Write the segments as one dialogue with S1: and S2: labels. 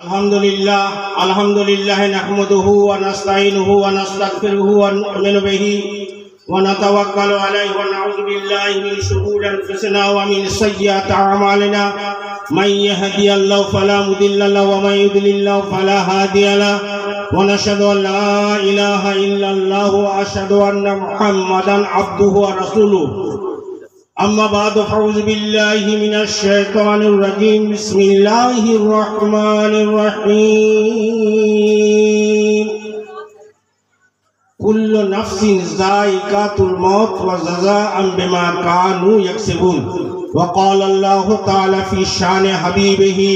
S1: अल्हम्दुलिल्लाह नहमदुहु व नस्तईनुहु व नस्तगफिरुहु व नु'मिनु बिही व नतवक्कलु अलैहि व नऊज़ु बिल्लाहि मिन शुरूरि अनफुसिना व मिन सय्यिआति अअमालिना मन यहदियल्लाहु फला मुदिल्ल लहु व मन युद्लिल्लाहु फला हादिय लहु व नशहदु अन ला इलाहा इल्लल्लाह व अशहदु अन्ना मुहम्मदन अब्दुहु व रसूलुहु अम्मा बाद फ़अऊज़ु बिल्लाहि मिनश शैतानिर रजीम बिस्मिल्लाहिर रहमानिर रहीम कुल्लु नफ्सिन ज़ाइक़ातुल मौत व जज़ाअन बिमा कानू यक्सिबून व क़ाला अल्लाहु तआला फ़ी शान हबीबिही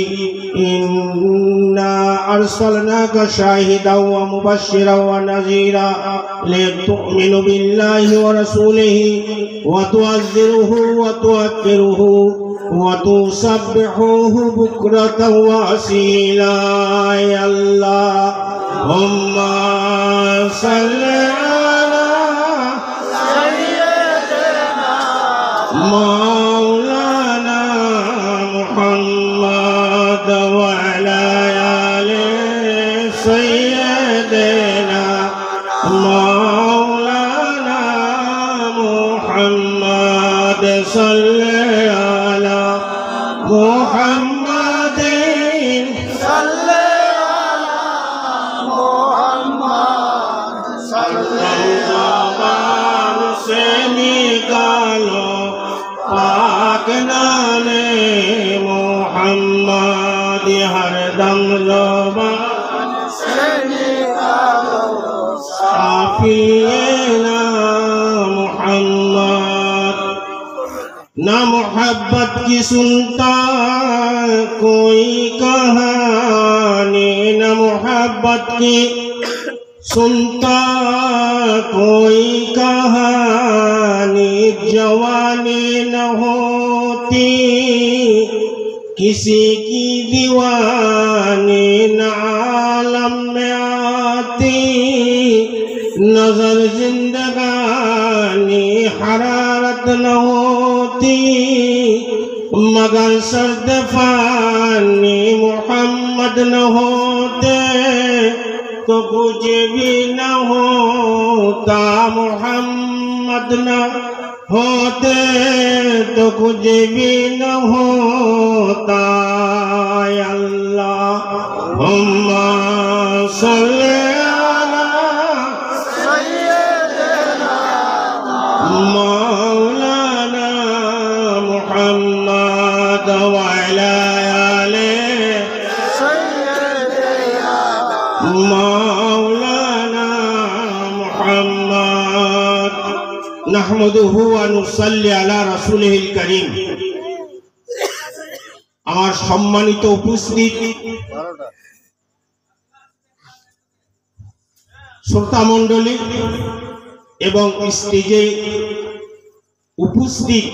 S1: इन्ना अर्सलनाका शाहिदन व मुबश्शिरन व नज़ीरा लितु'मिनु बिल्लाहि व रसूलिही व तुअज़्ज़िरुहु व तुवक्किरुहु व तुसब्बिहुहु बुक्रतन व असीला। या अल्लाहुम्मा सल्लि अला सय्यिदिना मौलाना मुहम्मद व अला आलि सय्यिदिना मौलाना मुहम्मद सल्लि अला मुहम्मदिन सल्लि से निकालो पाक नामे मोहम्मद हरदम ज़ुबान से निकालो साफ़िए ना मोहम्मद। ना मोहब्बत की सुनता कोई कहानी, न मोहब्बत की सुनता कोई कहानी, जवानी न होती किसी की दीवानी, न आलम में आती नजर जिंदगानी, हरारत न होती मगर सर्द फानी, मोहम्मद न होते तो कुछ भी न होता, मोहम्मद न होते तो कुछ भी न होता। या अल्लाहुम्मा सल्लि अला सय्यिदिना मौलाना मुहम्मद व अला आलि मौलाना मुहम्मद नहमदुहु व नुसल्ली अला रसूलिहिल करीम। আমার সম্মানিত উপস্থিতি শ্রোতা মণ্ডলী এবং স্টেজে উপস্থিত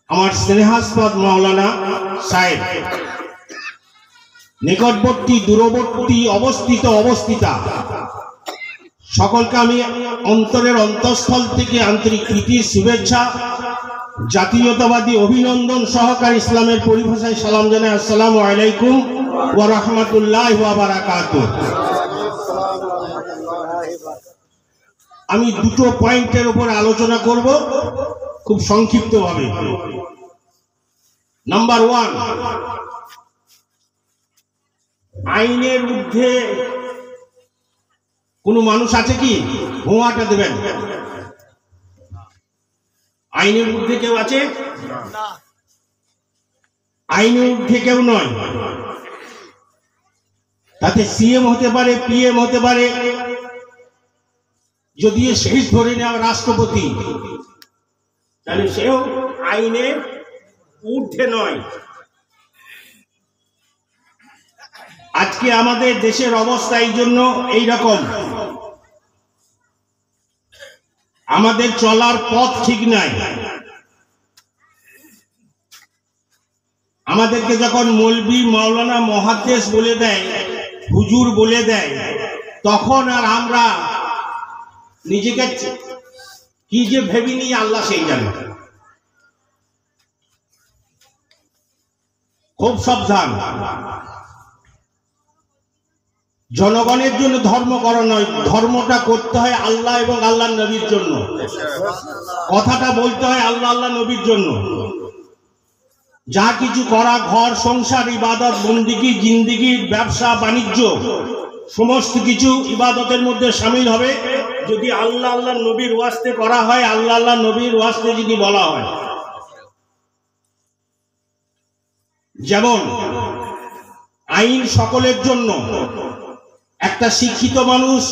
S1: আমার স্নেহাস্পদ মাওলানা সাহেব, নিকটবর্তী দূরবর্তী অবস্থিতা সকলকে আমি অন্তরের অন্তঃস্থল থেকে আন্তরিক প্রীতি শুভেচ্ছা জাতীয়তাবাদী অভিনন্দন সহকারে ইসলামের পরিভাষায় সালাম জানাই। আসসালামু আলাইকুম ওয়া রাহমাতুল্লাহি ওয়া বারাকাতুহু। আমি দুটো পয়েন্টের উপর আলোচনা করব খুব সংক্ষিপ্তভাবে। নাম্বার 1, আইনের ঊর্ধ্বে কোনো মানুষ আছে কি? ভুয়াটা দেবেন। আইনের ঊর্ধ্বে কেউ আছে? আইনের ঊর্ধ্বে কেউ নয়। তাতে সিএম হতে পারে, পিএম হতে পারে, যদি শেষ ধরে নেওয়া রাষ্ট্রপতি, তাহলে সেও আইনের ঊর্ধ্বে নয়। আজকে আমাদের দেশের অবস্থা এই জন্য এইরকম, আমাদের চলার পথ ঠিক নাই। আমাদেরকে যখন মৌলবি মাওলানা মুহাদ্দিস বলে দেয়, হুজুর বলে দেয়, তখন আর আমরা নিজেকে কি যে ভেবে নিই আল্লাহ সেই জানে। খুব সাবধান। জনগণের জন্য ধর্ম করা নয়, ধর্মটা করতে হয় আল্লাহ এবং আল্লাহর নবীর জন্য। কথাটা বলতে হয় আল্লাহ আল্লাহ নবীর জন্য। যা কিছু করা, ঘর সংসার, ইবাদত বন্দিগি, জিন্দিগি, ব্যবসা বাণিজ্য, সমস্ত কিছু ইবাদতের মধ্যে শামিল হবে যদি আল্লাহ আল্লাহ নবীর ওয়াস্তে করা হয়, আল্লাহ আল্লাহ নবীর ওয়াস্তে যদি বলা হয়। যেমন আইন সকলের জন্য। একটা শিক্ষিত মানুষ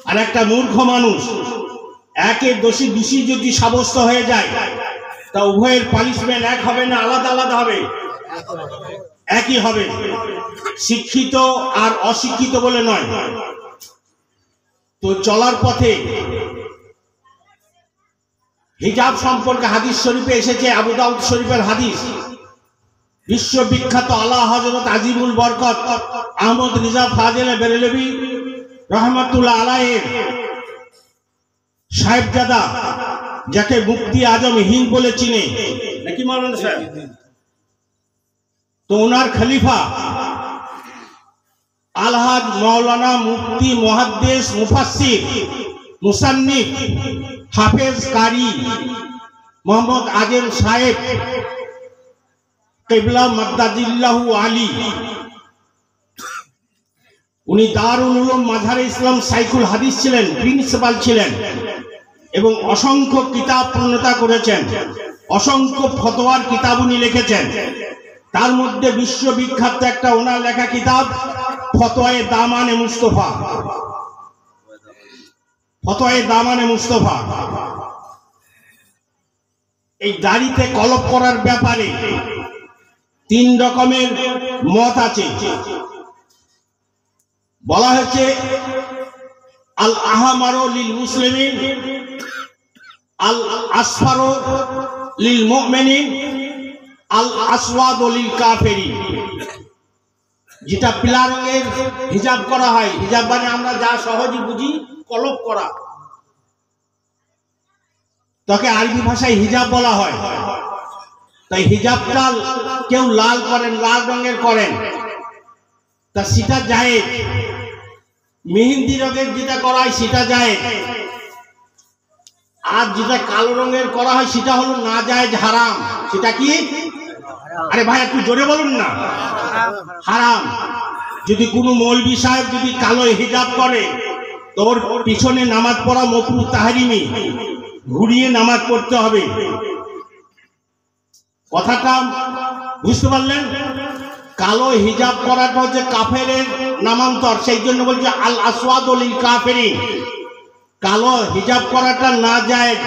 S1: আর একটা মূর্খ মানুষ একে দোষী যদি সাব্যস্ত হয়ে যায়, তা উভয়ের পানিশমেন্ট এক হবে না আলাদা আলাদা হবে? একই হবে। শিক্ষিত আর অশিক্ষিত বলে নয়। তো চলার পথে হিজাব সম্পর্কে হাদিস শরীফে এসেছে, আবু দাউদ শরীফের হাদিস। বিশ্ববিখ্যাত আলা হযরত আজিমুল বরকত আহমদ রিজা ফাজিল বেরেলভী রহমাতুল্লাহ আলাইহির সাহেবজাদা, যাকে মুফতি আজম হিন্দ বলে চিনে নাকি মাওলানা সাহেব, তো ওনার খলিফা আলহাজ মাওলানা মুফতি মুহাদ্দিস মুফাসসির মুসান্নিফ হাফেজ কারি মোহাম্মদ আজম সাহেব কিবলা মাদ্দাজিল্লাহু আলী, উনি দারুল উলুম মাযহারে ইসলাম সাইকুল হাদিস ছিলেন, প্রিন্সিপাল ছিলেন এবং অসংখ্য কিতাব প্রণেতা করেছেন, অসংখ্য ফতোয়ার কিতাব উনি লিখেছেন। তার মধ্যে বিশ্ববিখ্যাত একটা ওনার লেখা কিতাব ফতোয়ায়ে দামানে মুস্তাফা। ফতোয়ায়ে দামানে মুস্তাফা। এই দাড়িতে কলপ করার ব্যাপারে 3 রকমের মত আছে। বলা হয়েছে আল আহমারু লিল মুসলিমিন, আল আসফারু লিল মুমিনিন, আল আসওয়াদু লিল কাফিরিন। যেটা পিলা রঙের হিজাব করা হয়, হিজাব মানে আমরা যা সহজে বুঝি কলপ করা, তাকে আরবি ভাষায় হিজাব বলা হয়। তাই হিজাবটা কেউ লাল করেন, লাল রঙের করেন, তা সেটা জায়েজ। মেহেন্দি রঙের যেটা করা হয় সেটা জায়েজ। আর যেটা কালো রঙের করা হয় সেটা হলো না জায়েজ, হারাম। সেটা কি? আরে ভাই একটু জোরে বলুন না। হারাম। যদি কোনো মৌলভী সাহেব যদি কালো হিজাব করে, তোর পিছনে নামাজ পড়া মাকরুহ তাহরিমি, ঘুরিয়ে নামাজ পড়তে হবে। কথাটা বুঝতে পারলেন? কালো হিজাব করাটা হচ্ছে কাফেরের নামান্তর, সেই জন্য বলছে আল আসওয়াদু লিল কাফিরিন। কালো হিজাব করাটা না জায়েজ।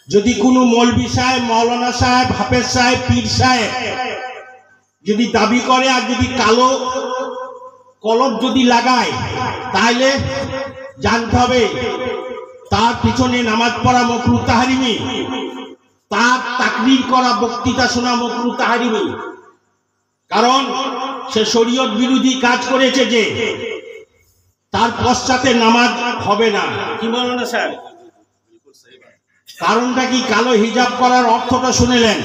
S1: যদি কোনো মৌলভী সাহেব, মাওলানা সাহেব, হাফেজ সাহেব, পীর সাহেব যদি দাবি করে আর যদি কালো কলম যদি লাগায়, তাহলে জানতে হবে তার পিছনে নামাজ পড়া মাকরুহ তাহরিমি, তার তাকরীর করা বক্তৃতা শোনা মাকরুহ তাহরিমি। কারণ সে শরীয়ত বিরোধী কাজ করেছে, যে তার পশ্চাতে নামাজ হবে না। কি বলেন না স্যার? কারণটা কি? কালো হিজাব করার অর্থটা শুনেলেন।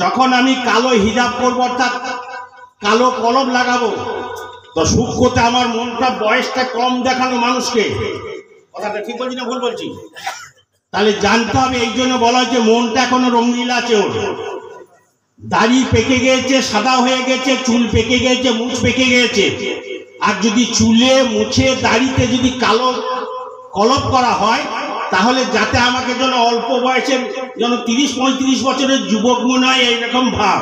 S1: যখন আমি কালো হিজাব করবো অর্থাৎ কালো কলম লাগাবো, তো সূক্ষ্মতে আমার মনটা বয়সটা কম দেখানো মানুষকে। কথাটা ঠিক বলছি না ভুল বলছি? তাহলে জানতে হবে, এই জন্য বলা হয়েছে মনটা এখনো রঙিলা আছে। ওর দাড়ি পেকে গিয়েছে, সাদা হয়ে গেছে, চুল পেকে গিয়েছে, মুছ পেকে গিয়েছে। আর যদি চুলে মুছে দাড়িতে যদি কালো কলপ করা হয়, তাহলে যাতে আমাকে যেন অল্প বয়সের যেন 30-35 বছরের যুবক মনে হয়, এইরকম ভাব।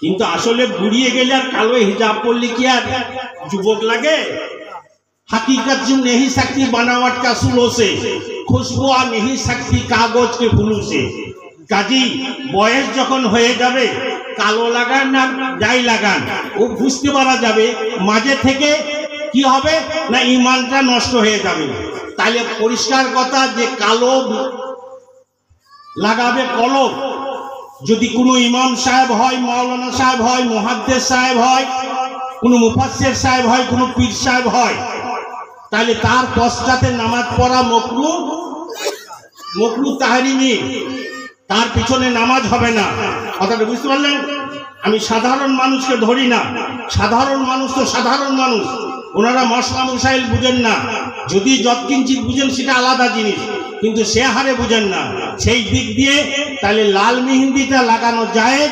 S1: কিন্তু আসলে বুড়িয়ে গেলে আর কালো হিজাব পরলে কি আর যুবক লাগে? हकीकत जो नहीं सकती बनावट का सूलों से, खुशबू आ नहीं सकती कागज के फूलों से। কাজী বয়স যখন হয়ে যাবে, কালো লাগান না যাই লাগান, ও বুঝতে পারা যাবে মাঝে থেকে কি হবে না ঈমানটা নষ্ট হয়ে যাবে। তাহলে পরিষ্কার কথা যে কালো লাগাবে কলম, যদি কোনো ইমাম সাহেব হয়, মাওলানা সাহেব হয়, মুহাদ্দিস সাহেব হয়, কোনো মুফাসসির সাহেব হয়, কোনো পীর সাহেব হয়, তাহলে তার পশ্চাতে নামাজ পড়া মাকরুহ তাহরিমি, তার পিছনে নামাজ হবে না। কথাটা বুঝতে পারলেন? আমি সাধারণ মানুষকে ধরি না। সাধারণ মানুষ তো সাধারণ মানুষ, ওনারা মশলা মশাইল বুঝেন না। যদি যৎকিঞ্চিত বুঝেন সেটা আলাদা জিনিস, কিন্তু সে হারে বুঝেন না। সেই দিক দিয়ে তাহলে লাল মেহেন্দিটা লাগানো যায়,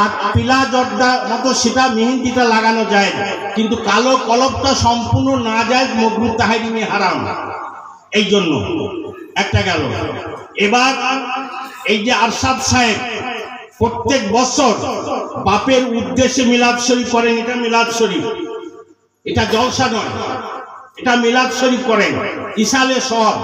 S1: আর পিলা জর্দা মতো সেটা মেহেন্দিটা লাগানো যায়, কিন্তু কালো কলবটা সম্পূর্ণ না যায়, মাকরুহ তাহরিমে হারাম। এই জন্য একটা গেল। এবার এই যে আরশাদ সাহেব প্রত্যেক বছর বাপের উদ্দেশ্যে মিলাদ শরীফ করেন, এটা মিলাদ শরীফ, এটা জলসা নয়, এটা মিলাদ শরীফ করেন। ইসালে সওয়াব,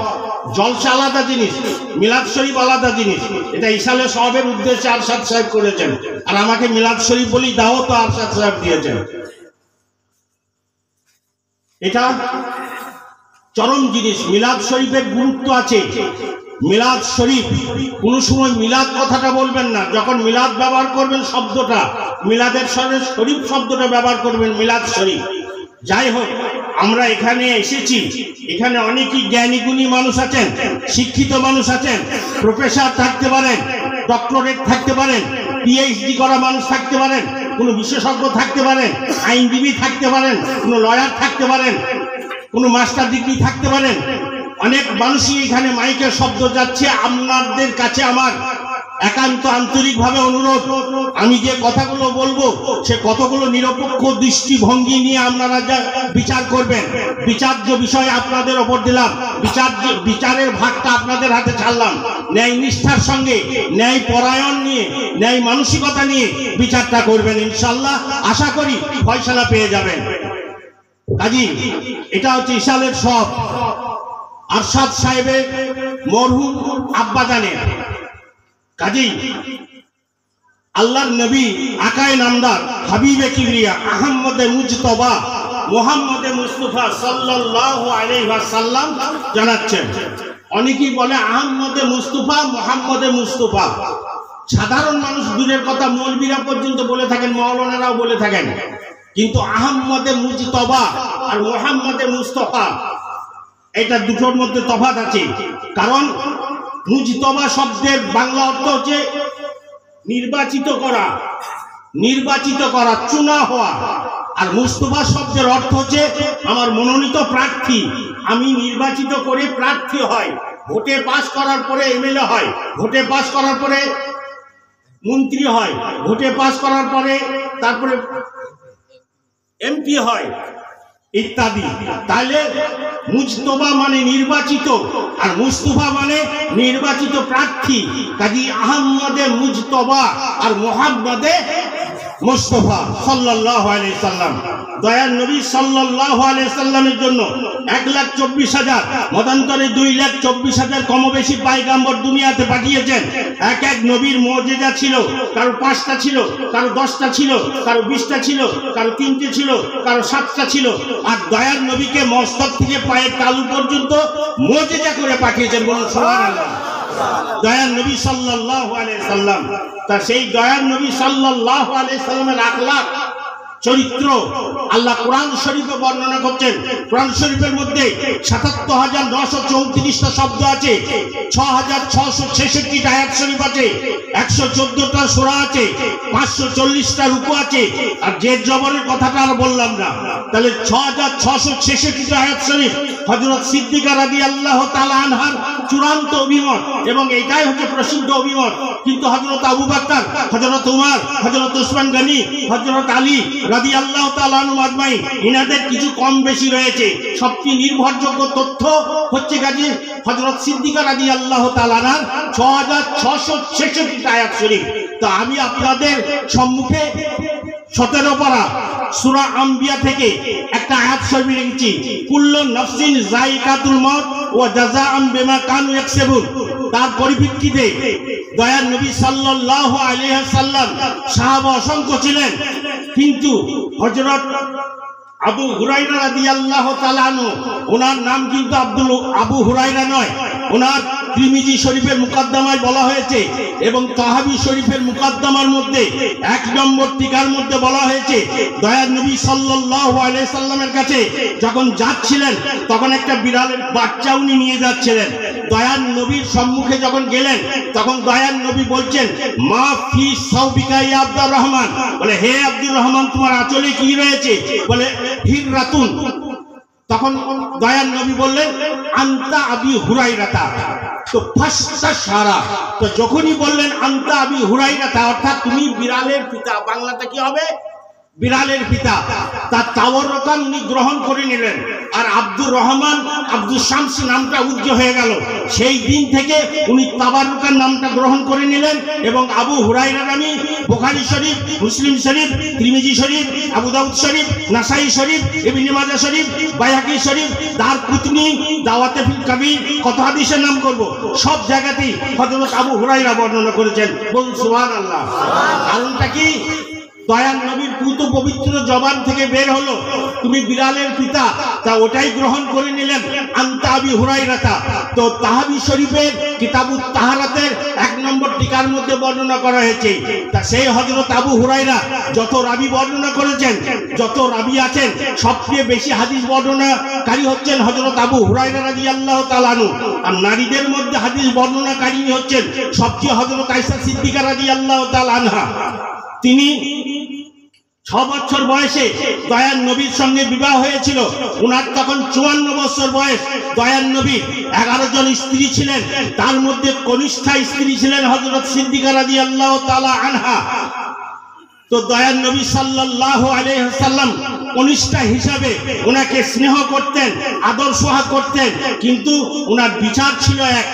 S1: জলসা আলাদা জিনিস, মিলাদ শরীফ আলাদা জিনিস। এটা ইসালে সওয়াবের উদ্দেশ্যে আরশাদ সাহেব করেছেন, আর আমাকে মিলাদ শরীফ বলি দাও তো আরশাদ সাহেব দিয়েছেন। এটা চরম জিনিস। মিলাদ শরীফের গুরুত্ব আছে। মিলাদ শরীফ কোন সময় মিলাদ কথাটা বলবেন না, যখন মিলাদ ব্যবহার করবেন শব্দটা, মিলাদের সঙ্গে শরীফ শব্দটা ব্যবহার করবেন, মিলাদ শরীফ। যাই হোক, আমরা এখানে এসেছি, এখানে অনেকই জ্ঞানী গুণী মানুষ আছেন, শিক্ষিত মানুষ আছেন, প্রফেসর থাকতে পারেন, ডক্টরেট থাকতে পারেন, পিএইচডি করা মানুষ থাকতে পারেন, কোনো বিশেষজ্ঞ থাকতে পারেন, আইনজীবী থাকতে পারেন, কোনো লয়ার থাকতে পারেন, কোনো মাস্টার ডিগ্রি থাকতে পারেন। অনেক মানুষই এখানে মাইকের শব্দ যাচ্ছে। আপনাদের কাছে আমার একান্ত আন্তরিকভাবে অনুরোধ, আমি যে কথাগুলো বলবো সে কতগুলো নিরপেক্ষ দৃষ্টিভঙ্গি নিয়ে আপনারা যা বিচার করবেন। বিচার্য বিষয় আপনাদের ওপর দিলাম, বিচারের ভাগটা আপনাদের হাতে ছাড়লাম। ন্যায় নিষ্ঠার সঙ্গে, ন্যায় পরায়ণ নিয়ে, ন্যায় মানসিকতা নিয়ে বিচারটা করবেন। ইনশাআল্লাহ আশা করি ফয়সালা পেয়ে যাবেন। কাজী এটা হচ্ছে ইসালের সব আরশাদ সাহেবের মরহুম আব্বা জানেন। কাজী আল্লাহর নবী আকায়ে নামদার হাবিবে কিবরিয়া আহমদে মুজতবা মুহাম্মদে মুস্তাফা সাল্লাল্লাহু আলাইহি ওয়াসাল্লাম জানাচ্ছেন। অনেকেই বলে আহমদে মুস্তাফা, মুহাম্মদে মুস্তাফা। সাধারণ মানুষ দূরের কথা, মৌলবীরা পর্যন্ত বলে থাকেন, মাওলানারাও বলে থাকেন, কিন্তু আহমদে মুজতবা আর মুহাম্মদে মুস্তাফা এটা দুটোর মধ্যে তফাৎ আছে। কারণ মুজতবা শব্দের বাংলা অর্থ হচ্ছে নির্বাচিত করা, নির্বাচিত করা, চুনা হওয়া। আর মুস্তাফা শব্দের অর্থ হচ্ছে আমার মনোনীত প্রার্থী, আমি নির্বাচিত করে প্রার্থী হয়। ভোটে পাস করার পরে এমএলএ হয়, ভোটে পাস করার পরে মন্ত্রী হয়, ভোটে পাস করার পরে তারপরে এমপি হয় ইত্যাদি। তাহলে মুজতবা মানে নির্বাচিত, আর মুস্তাফা মানে নির্বাচিত প্রার্থী। কাজী আহমদে মুজতবা আর মুহাম্মদে মুস্তাফা সাল্লাল্লাহু আলাইহি সাল্লাম। দয়ার নবী সাল্লাল্লাহু আলাইহি সাল্লামের জন্য 1,24,000 মতান্তরে 2,24,000 কম বেশি পয়গম্বর দুনিয়াতে পাঠিয়েছেন। এক এক নবীর মুজিজা ছিল, কারো 5টা ছিল, কারো 10টা ছিল, কারো 20টা ছিল, কারো 3টে ছিল, কারো 7টা ছিল। আর দয়ার নবীকে মস্তক থেকে পায়ের তালু পর্যন্ত মুজিজা করে পাঠিয়েছেন। বলুন সুবহানাল্লাহ। দয়ার নবী সাল্লাল্লাহু আলাইহি সাল্লাম, তা সেই দয়ার নবী সাল্লাল্লাহু আলাইহি সাল্লামের আখলাক চরিত্র আল্লাহ কোরআন শরীফে বর্ণনা করছেন। কোরআন শরীফের মধ্যে 77,934টা শব্দ আছে, 6,666টা আয়াত শরীফ আছে, 114টা সূরা আছে, 540টা রুকু আছে। আর যে জবরের কথাটা আর বললাম না, তাহলে 6,666টা আয়াত শরীফ হযরত সিদ্দিকা রাদিয়াল্লাহু তাআলা আনহার চূড়ান্ত অভিমত, এবং এটাই হচ্ছে প্রসিদ্ধ অভিমত। কিন্তু হযরত আবু বকর, হযরত উমর, হযরত উসমান গনি, হযরত আলী রাদিয়াল্লাহু তাআলা আনহু আজমাইন, ইনাদের কিছু কম বেশি রয়েছে। সবচেয়ে নির্ভরযোগ্য তথ্য হচ্ছে গাজী হযরত সিদ্দিকা রাদিয়াল্লাহু তাআলা আনহার 6,666টা আয়াত শরীফ। তো আমি আপনাদের সম্মুখে 17 পারা সূরা আম্বিয়া থেকে একটা আয়াত শরীফ লিখেছি, কুল্লু নাফসিন যায়িকাতুল মউত ওয়া জাযাআন বিমা কানু ইয়াকসিবুন। তার পরিপ্রেক্ষিতে দয়ার নবী সাল্লাল্লাহু আলাইহি ওয়াসাল্লাম সাহাবা অসংখ্য ছিলেন, কিন্তু হযরত আবু হুরায়রা রাদিয়াল্লাহু তাআলা আনহু, ওনার নাম কিন্তু আবু হুরায়রা নয়, ওনার তিরমিজি শরীফের মুকদ্দমায় বলা হয়েছে, এবং তাহাবি শরীফের মুকদ্দমার মধ্যে 1 নম্বর টিকার মধ্যে বলা হয়েছে, দয়ার নবী সাল্লাল্লাহু আলাইহি সাল্লামের কাছে যখন যাচ্ছিলেন তখন একটা বিড়ালের বাচ্চা উনি নিয়ে যাচ্ছিলেন। দয়ার নবীর সম্মুখে যখন গেলেন তখন দয়ার নবী বলছেন, মা ফি সাউবিকা ইয়া আব্দুর রহমান, বলে হে আব্দুর রহমান তোমার আঁচলে কি রয়েছে? বলে হিররাতুন। তখন দয়ার নবী বললেন, আনতা আবি হুরাইরাতা। তো ফাস্তা সারা, তো যখনই বললেন আনতা আবি হুরাইরাতা অর্থাৎ তুমি বিড়ালের পিতা, বাংলাতে কি হবে? বিড়ালের পিতা। তার তাওয়ারকান উনি গ্রহণ করে নিলেন। আর আব্দুর রহমান আব্দুল শামস নামটা উজ্জ হয়ে গেল। সেই দিন থেকে উনি তাবারুকান নামটা গ্রহণ করে নিলেন এবং আবু হুরায়রা নামে বুখারী শরীফ, মুসলিম শরীফ, তিরমিজি শরীফ, আবু দাউদ শরীফ, নাসাই শরীফ, ইবনে মাজাহ শরীফ, বাইহাকি শরীফ, দারকুতনি, দাওয়াতে ফিল কাবীর, কত হাদিসের নাম করব, সব জায়গাতেই হযরত আবু হুরায়রা বর্ণনা করেছেন। বলুন সুবহানাল্লাহ। কারণটা কি? দয়ার নবীর পুত পবিত্র জবান থেকে বের হলো তুমি বিড়ালের পিতা, তা ওটাই গ্রহণ করে নিলেন আনতা আবি হুরাইরাতা। তো তাহাবি শরীফের কিতাবুত তাহারাতের 1 নম্বর টিকার মধ্যে বর্ণনা করা হয়েছে। তা সেই হযরত আবু হুরাইরা যত রাবি বর্ণনা করেছেন, যত রাবি আছেন, সবচেয়ে বেশি হাদিস বর্ণনাকারী হচ্ছেন হযরত আবু হুরাইরা রাদিয়াল্লাহু তাআলা আনহু। আর নারীদের মধ্যে হাদিস বর্ণনাকারী হচ্ছেন সবচেয়ে হযরত আয়েশা সিদ্দিকা রাদিয়াল্লাহু তাআলা আনহা। তিনি 6 বছর বয়সে দয়ার নবীর সঙ্গে বিবাহ হয়েছিল। উনার তখন 54 বছর বয়স। দয়ার নবীর 11 জন স্ত্রী ছিলেন, তার মধ্যে কনিষ্ঠা স্ত্রী ছিলেন হযরত সিদ্দিকা রাদিয়াল্লাহু তাআলা আনহা। তো দয়ার নবী সাল্লাল্লাহু আলাইহি ওয়াসাল্লাম কনিষ্ঠা হিসাবে ওনাকে স্নেহ করতেন, আদর সোহাগ করতেন, কিন্তু ওনার বিচার ছিল এক।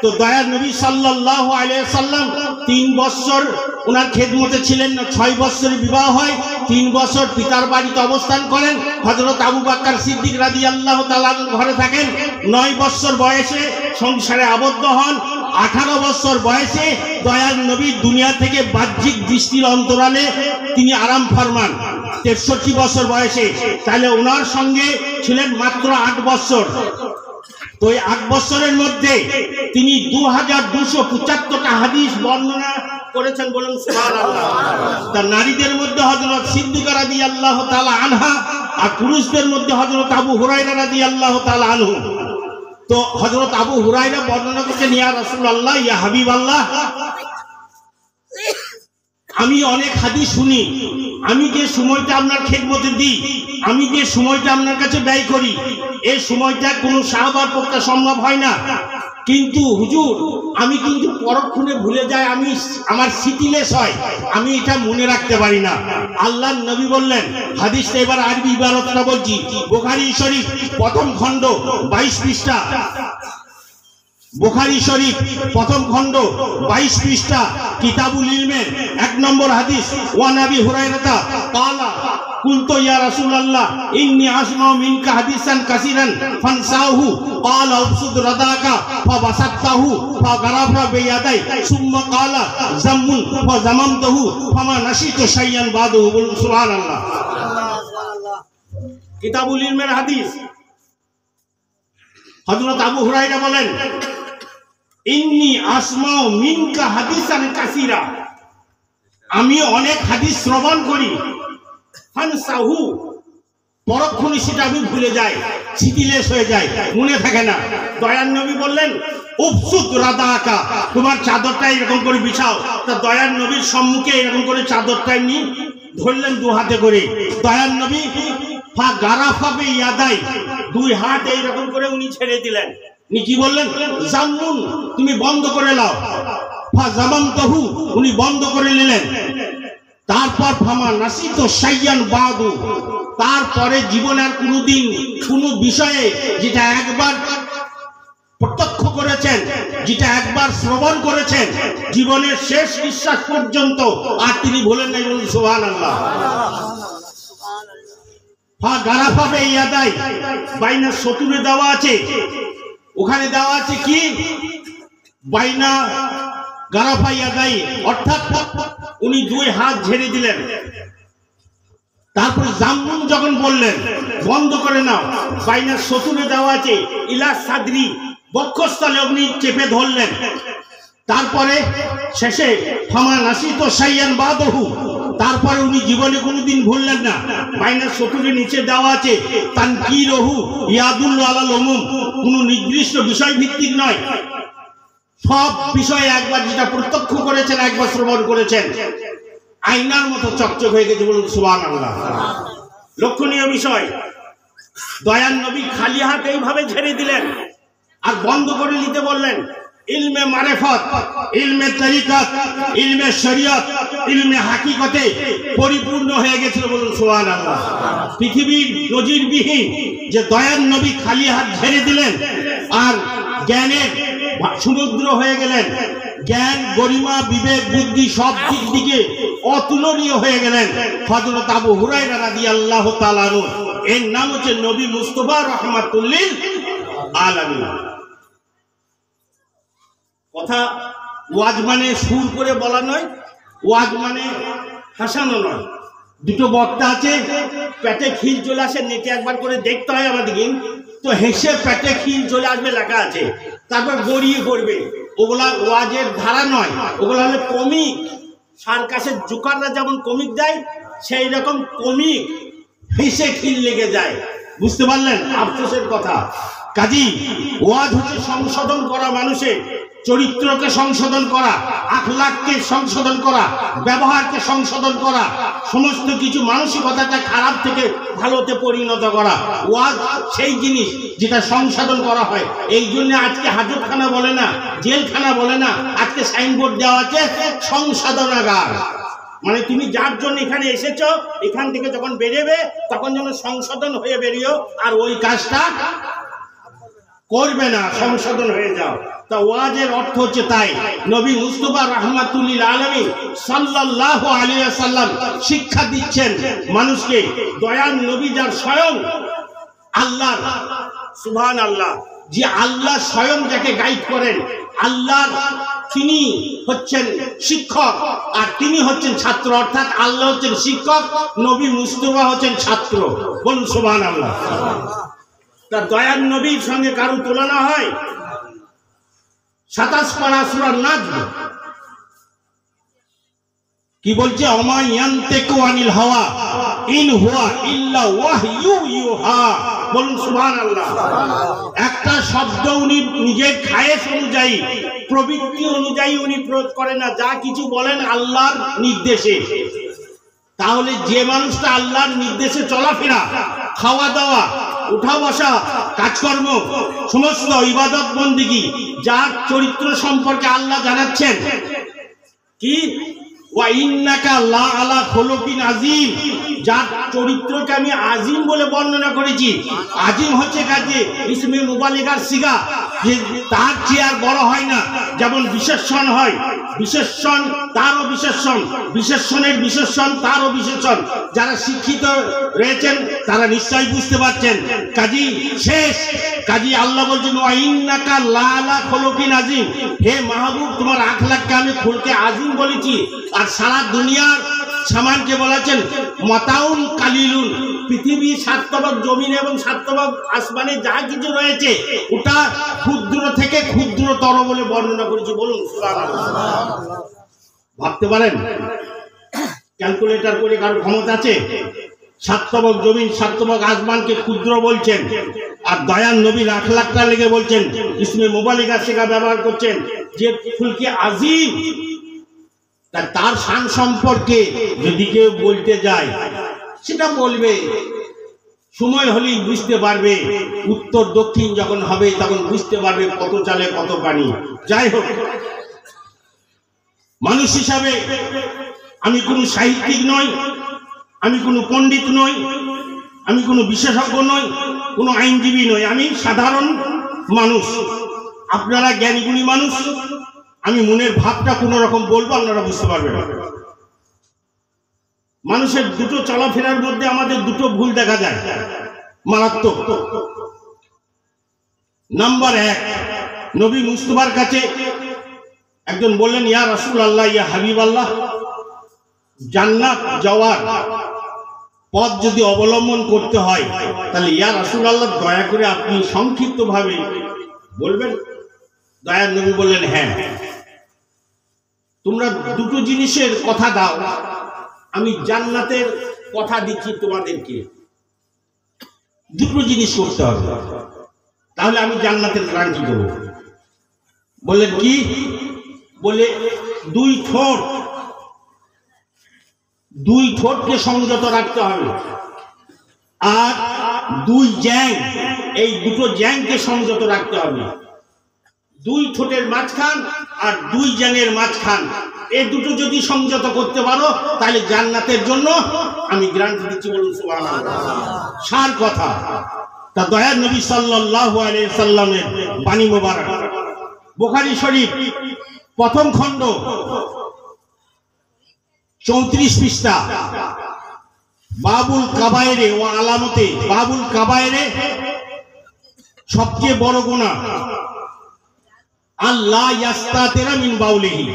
S1: তো দয়ার নবী সাল্লাল্লাহু আলাইহি ওয়াসাল্লাম 3 বছর ওনার খেদমতে ছিলেন না। 6 বছরে বিবাহ হয়, 3 বছর পিতার বাড়িতে অবস্থান করেন। হযরত আবু বকর সিদ্দিক রাদিয়াল্লাহু তাআলা ঘরে থাকেন। 9 বছর বয়সে সংসারে আবদ্ধ হন। 18 বছর বয়সে দয়ার নবী দুনিয়া থেকে বাহ্যিক দৃষ্টির অন্তরালে তিনি আরাম ফরমান। 63 বছর বয়সে, তাহলে ওনার সঙ্গে ছিলেন মাত্র 8 বছর। তো এই 8 বছরের মধ্যে তিনি 2275টা হাদিস বর্ণনা করেছেন। বলুন সুবহানাল্লাহ। তার নারীদের মধ্যে হযরত সিদ্দিকা রাদিয়াল্লাহু তাআলা আনহা, আর পুরুষদের মধ্যে হযরত আবু হুরায়রা রাদিয়াল্লাহু তাআলা আনহু। তো হযরত আবু হুরায়রা বর্ণনা করছেন, ইয়া রাসূলুল্লাহ, ইয়া হাবিবাল্লাহ, আমি অনেক হাদিস শুনি, আমি যে সময়টা আপনার খেদমতে দিই, আমি যে সময়টা আপনার কাছে ব্যয় করি, এই সময়টা কোনো সাহাবার পক্ষে সম্ভব হয় না। কিন্তু হুজুর, আমি কিন্তু পরক্ষণে ভুলে যাই, আমি আমার স্মৃতিলেস হয়, আমি এটা মনে রাখতে পারি না। আল্লাহর নবী বললেন, হাদিসটা এবার আরবি ইবারতটা বলছি, বুখারী শরীফ প্রথম খণ্ড 22 পৃষ্ঠা, বুখারী শরীফ প্রথম খণ্ড 22 পৃষ্ঠা, কিতাবুল ইলমের 1 নম্বর হাদিস, ওয়া নবী হুরায়রা ক্বালা কুলতু ইয়া রাসূলুল্লাহ ইন্নী আসমাউ মিনকা হাদিসান কাসীরান ফানসাহু ক্বালা উবসুদ রাদাকা ফাবাসাতাহু ফাগারাফা বিয়াদাই সুম্মা ক্বালা জাম্মুন ফাজামামতাহু ফামা নাসিতু শাইয়ান বাদু। বলুন সুবহানাল্লাহ। কিতাবুল ইলমের হাদিস। হযরত আবু হুরায়রা বলেন, ইন্নী আসমাউ মিনকা হাদিসান কাসীরা, আমি অনেক হাদিস শ্রবণ করি, ফানসাহু, পরক্ষণে সেটা আমি ভুলে যাই, স্মৃতিলেস হয়ে যায়, মনে থাকে না। দয়ার নবী বললেন, উবসুদ রাদাকা, তোমার চাদরটা এরকম করে বিছাও। তা দয়ার নবীর সম্মুখে এরকম করে চাদরটা এমনি ধরলেন 2 হাতে করে। দয়ার নবী ফা গারাফা বিয়াদাই, 2 হাত এইরকম করে উনি ছেড়ে দিলেন। উনি কি বললেন? জাম্মুন, তুমি বন্ধ করে নাও। ফা জামামতাহু, উনি বন্ধ করে নিলেন। তারপর ফামা নাসিতু শাইয়ান বাদু, তারপরে জীবনে আর কোনোদিন কোনো বিষয়ে যেটা একবার প্রত্যক্ষ করেছেন, যেটা একবার শ্রবণ করেছেন, জীবনের শেষ নিঃশ্বাস পর্যন্ত আর তিনি ভুলেন নাই। বলুন সুবহানাল্লাহ। ফা গারাফা বিয়াদাই, বাইনা সতুরে দেওয়া আছে, ওখানে দেওয়া আছে কি? বাইনা গারাফা ইয়াদাই, অর্থাৎ উনি 2 হাত ঝেড়ে দিলেন। তারপর জাম্মুন যখন বললেন বন্ধ করে নাও, বাইনা সতুরে দেওয়া আছে, ইলা সাদরি, বক্ষস্থলে উনি চেপে ধরলেন। তারপরে শেষে ফামা নাসিতু শাইয়ান বাদহু, তারপরে উনি জীবনে কোনোদিন ভুললেন না। বাইনার সতুরে নিচে দেওয়া আছে তানকিরহু ইয়াদুল্লু আলাল উমুম, কোনো নির্দিষ্ট বিষয় ভিত্তিক নয়, সব বিষয়ে একবার যেটা প্রত্যক্ষ করেছেন, একবার শ্রবণ করেছেন, আয়নার মতো চকচক হয়ে গেছে। বলুন সুবহানাল্লাহ। লক্ষণীয় বিষয়, দয়ার নবী খালি হাত এইভাবে ঝেড়ে দিলেন আর বন্ধ করে নিতে বললেন। ইলমে মারেফত, ইলমে তরিকত, ইলমে শরীয়ত, ইলমে হাকিকতে পরিপূর্ণ হয়ে গেছিল। বলুন সুবহানাল্লাহ। পৃথিবীর নজিরবিহীন যে দয়ার নবী খালি হাত ঝেড়ে দিলেন আর জ্ঞানের সমুদ্র হয়ে গেলেন। জ্ঞান, গরিমা, বিবেক, বুদ্ধি সব দিক দিকে অতুলনীয় হয়ে গেলেন। হযরত আবু হুরায়রা রাদিয়াল্লাহু তাআলা আনহু, এর নাম হচ্ছে নবী মুস্তাফা রাহমাতুল লিল আলামিন। কথা ওয়াজ মানে সুর করে বলা নয়, ওয়াজ মানে হাসানো নয়। দুটো বক্তা আছে, পেটে খিল চলে আসে, নেটে একবার করে দেখতে হয় আমাদেরকে, তো হেসে পেটে খিল চলে আসবে লেখা আছে, তারপর গড়িয়ে পড়বে। ওগুলা ওয়াজের ধারা নয়, ওগুলা হলে কমিক। সার্কাসের জোকাররা যেমন কমিক দেয়, সেই রকম কমিক, হেসে খিল লেগে যায়। বুঝতে পারলেন? আফসোসের কথা। কাজী ওয়াজ হচ্ছে সংশোধন করা, মানুষের চরিত্রকে সংশোধন করা, আখলাককে সংশোধন করা, ব্যবহারকে সংশোধন করা, সমস্ত কিছু মানসিকতাটা খারাপ থেকে ভালোতে পরিণত করা। ওয়াজ সেই জিনিস যেটা সংশোধন করা হয়। এই জন্য আজকে হাজতখানা বলে না, জেলখানা বলে না, আজকে সাইনবোর্ড দেওয়া আছে সংশোধনাগার। মানে তুমি যার জন্য এখানে এসেছো, এখান থেকে যখন বেরোবে তখন যেন সংশোধন হয়ে বেরিয়েও আর ওই কাজটা করবে না, সংশোধন হয়ে যাও। তা ওয়াজের অর্থ হচ্ছে তাই। নবী মুস্তাফা রাহমাতুল লিল আলামিন সাল্লাল্লাহু আলাইহি ওয়াসাল্লাম শিক্ষা দিচ্ছেন মানুষকে। দয়ার নবী যার স্বয়ং আল্লাহ, সুবহানাল্লাহ, যে আল্লাহ স্বয়ং যাকে গাইড করেন, আল্লাহ তিনি হচ্ছেন শিক্ষক আর তিনি হচ্ছেন ছাত্র। অর্থাৎ আল্লাহ হচ্ছেন শিক্ষক, নবী মুস্তাফা হচ্ছেন ছাত্র। বলুন সুবহানাল্লাহ। তার দয়ার নবীর সঙ্গে কারো তুলনা হয়? 27 পারা সূরা নাজম কি বলছে? ওমা ইয়ানতিকু আনিল হাওয়া ইন হুয়া ইল্লা ওয়াহয়ু ইউহা। বলুন সুবহানাল্লাহ। একটা শব্দ উনি নিজের খায়েশ অনুযায়ী, প্রবৃত্তি অনুযায়ী উনি প্রয়োগ করেন না, যা কিছু বলেন আল্লাহর নির্দেশে। তাহলে যে মানুষটা আল্লাহর নির্দেশে চলাফেরা, খাওয়া দাওয়া, উঠা বসা, কাজকর্ম, সমস্ত ইবাদত বন্দেগী, যার চরিত্র সম্পর্কে আল্লাহ জানাচ্ছেন কি? ওয়া ইন্নাকা লা আলা খুলুকিন আযীম, যার চরিত্রকে আমি আজিম বলে বর্ণনা করেছি। আজিম হচ্ছে কাজে ইসমে মুবালিগার সিগা, যে তার চেয়ে আর বড় হয় না। যেমন বিশেষণ হয়, বিশেষণ তারও বিশেষণ, বিশেষণের বিশেষণ তারও বিশেষণ। যারা শিক্ষিত রয়েছেন তারা নিশ্চয়ই বুঝতে পারছেন। কাজী শেষ, কাজী আল্লাহ বলছেন ওয়া ইন্নাকা লা আলা খুলুকিন আযীম, হে মাহবুব তোমার আখলাককে আমি খুলকে আজিম বলেছি। আর সারা দুনিয়ার সামানকে বলেছেন মাতাউন কালিলুন, পৃথিবী 7 তবক জমিন এবং 7 তবক আসমানে যা কিছু রয়েছে ওটা ক্ষুদ্র থেকে ক্ষুদ্রতর বলে বর্ণনা করেছি। বলুন সুবহানাল্লাহ। ভাবতে পারেন? ক্যালকুলেটর করে কারো ক্ষমতা আছে? 7 তবক জমিন 7 তবক আসমানকে ক্ষুদ্র বলছেন, আর দয়ার নবীর আখলাকটা লেগে বলছেন, ইসমে মুবালিগা সিগা ব্যবহার করছেন যে ফুলকে আজিম। তার শান সম্পর্কে যদি কেউ বলতে যায়, সেটা বলবে, সময় হলেই বুঝতে পারবে। উত্তর দক্ষিণ যখন হবে তখন বুঝতে পারবে কত চালে কত পানি। যাই হোক, মানুষ হিসাবে আমি কোনো সাহিত্যিক নই, আমি কোনো পণ্ডিত নই, আমি কোনো বিশেষজ্ঞ নই, কোনো আইনজীবী নই, আমি সাধারণ মানুষ। আপনারা জ্ঞানীগুণী মানুষ। আমি মনের ভাবটা কোন রকম বলবো, আপনারা বুঝতে পারবেন। মানুষের দুটো চলাফেরার মধ্যে আমাদের দুটো ভুল দেখা যায়, মারাত্মক। নাম্বার 1, নবী মুস্তাফার কাছে একজন বললেন, ইয়া রাসূলুল্লাহ, ইয়া হাবিবাল্লাহ, জান্নাত যাওয়ার পথ যদি অবলম্বন করতে হয় তাহলে ইয়া রাসূলুল্লাহ দয়া করে আপনি সংক্ষিপ্তভাবে বলবেন। দয়ার নবী বললেন, হ্যাঁ, তোমরা দুটো জিনিসের কথা দাও, আমি জান্নাতের কথা দিচ্ছি তোমাদেরকে। দুটো জিনিস করতে হবে, তাহলে আমি জান্নাতের গ্যারান্টি দেবো। বললেন কি? বলে দুই ঠোঁটকে সংযত রাখতে হবে, আর দুই জ্যাং, এই দুটো জ্যাংকে সংযত রাখতে হবে। দুই ঠোঁটের মাঝখান আর দুই জ্যাংয়ের মাঝখান, এই দুটো যদি সংযত করতে পারো তাহলে জান্নাতের জন্য আমি গ্যারান্টি দিচ্ছি। বলুন সুবহানাল্লাহ। সার কথা। তা দয়ার নবী সাল্লাল্লাহু আলাইহি সাল্লামের বাণী মোবারক, বুখারী শরীফ প্রথম খণ্ড 34 পৃষ্ঠা, বাবুল কাবায়েরে ও আলামতে, বাবুল কাবায়েরে সবচেয়ে বড় গুনাহ আল্লাহ ইয়াস্তাতিরা মিন বাউলিহি।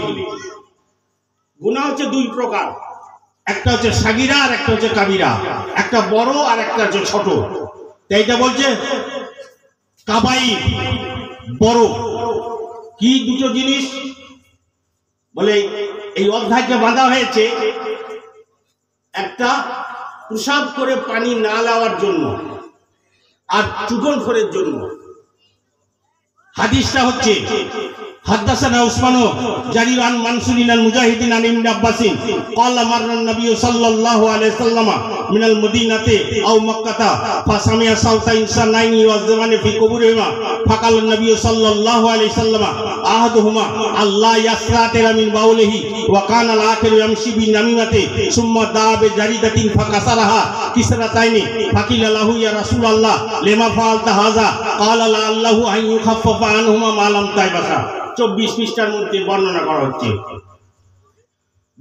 S1: গুনাহ হচ্ছে দুই প্রকার, একটা হচ্ছে সাগীরা আর একটা হচ্ছে কাবীরা, একটা বড় আর একটা হচ্ছে ছোট। এইটা বলছে কাবাইর, বড়। কি দুটো জিনিস বলে এই অধ্যায়কে বাঁধা হয়েছে? একটা প্রসাব করে পানি না নেওয়ার জন্য, আর চুগলখোরের জন্য। হাদিসটা হচ্ছে হাদাসানা উসমান জারির আন মানসুরিন আল মুজাহিদিন আন ইবনে আব্বাসিন ক্বালা মাররা নবী সাল্লাল্লাহু আলাইহি সাল্লাম মিনাল মদিনাতে আও মক্কাতা ফাসামিয়া সাউতা ইনসানাইনি ওয়াজমানে ফি কুবুরিহিমা ফাকাল নবী সাল্লাল্লাহু আলাইহি সাল্লাম আহাদুহুমা আল্লাহ ইয়াসরাতিরা মিন বাউলিহি ওয়া কানা আল আখিরু ইয়ামশি বিনামিমাতি সুম্মা দাবে জারিদাতিন ফাকাসারাহা কিসরাতাইনি ফাকিলা লাহু ইয়া রাসূলুল্লাহ লিমা ফাআলতা হাযা ক্বালা লা আল্লাহু আন ইউখাফফাফা আনহুমা মা লাম তাইবাসা। 24 পৃষ্ঠার মধ্যে বর্ণনা করা হচ্ছে।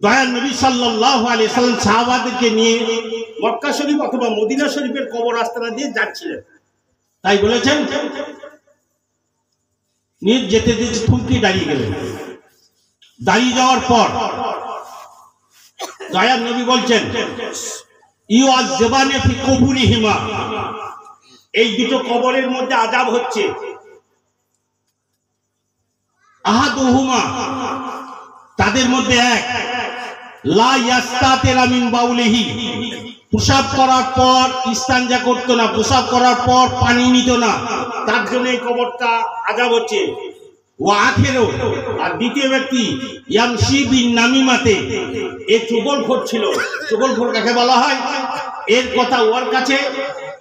S1: দয়াল নবী সাল্লাল্লাহু আলাইহি সাল্লাম সাহাবাদেরকে নিয়ে মক্কা শরীফ অথবা মদিনা শরীফের কবর আস্তানা দিয়ে যাচ্ছিলেন। তাই বলেছেন, নিজ যেতে যেতে থমকে দাঁড়িয়ে গেলেন। দাঁড়িয়ে যাওয়ার পর দয়াল নবী বলছেন, ইউআযযাবানে ফি কুবুরিহিমা, এই দুটো কবরের মধ্যে আযাব হচ্ছে। আহাদুহুমা, তাদের মধ্যে এক, লা ইয়াস্তাতিরা মিন বাউলিহি, প্রসাব করার পর ইস্তানজা করতো না, প্রসাব করার পর পানি নিত না, তার জন্য এই কবরটা আযাব হচ্ছে। ওয়া আখিরু, আর দ্বিতীয় ব্যক্তি ইয়ামশি বিন নামিমাতে, এ চুগলখোর ছিল। চুগলখোর কাকে বলা হয়? এর কথা ওর কাছে